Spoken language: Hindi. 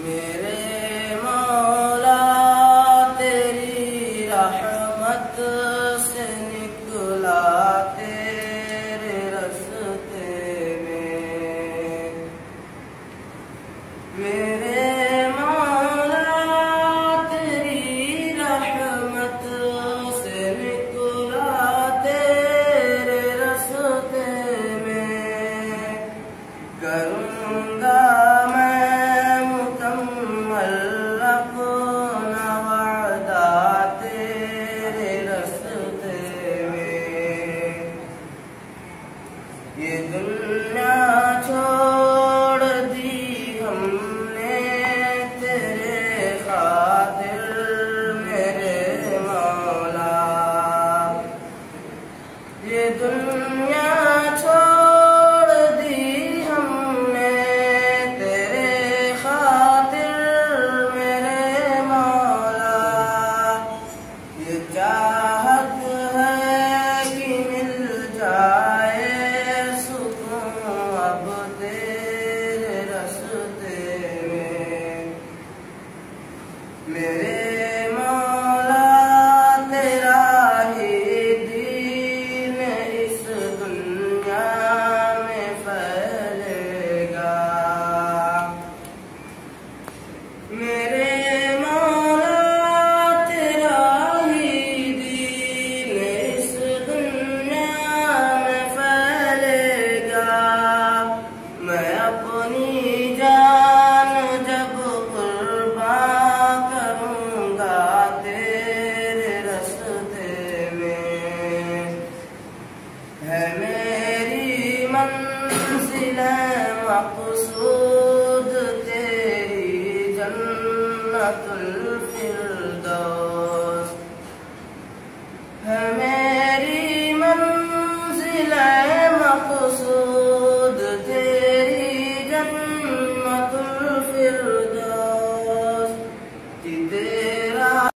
मेरे मौला तेरी रहमत से निकला तेरे रस्ते में। मेरे मौला तेरी रहमत से निकला तेरे रस्ते में। करूँगा ये दुनिया छोड़ दी हमने तेरे खातिर मेरे मौला। ये दुनिया छोड़ दी हमने तेरे खातिर मेरे मौला। ये चाहत है कि मिल जाए अब तेरे रस्ते में। मेरे मौला तेरा ही दीन इस दुनिया में फैलेगा। मेरे मौला तेरा ही दीन इस दुनिया में फैलेगा। मैं अपनी जान जब कुर्बान करूँगा तेरे रस्ते में। है मेरी मंजिल मक़सूद तेरी जन्नतुल फिरदौस। है मेरी मंजिल मक़सूद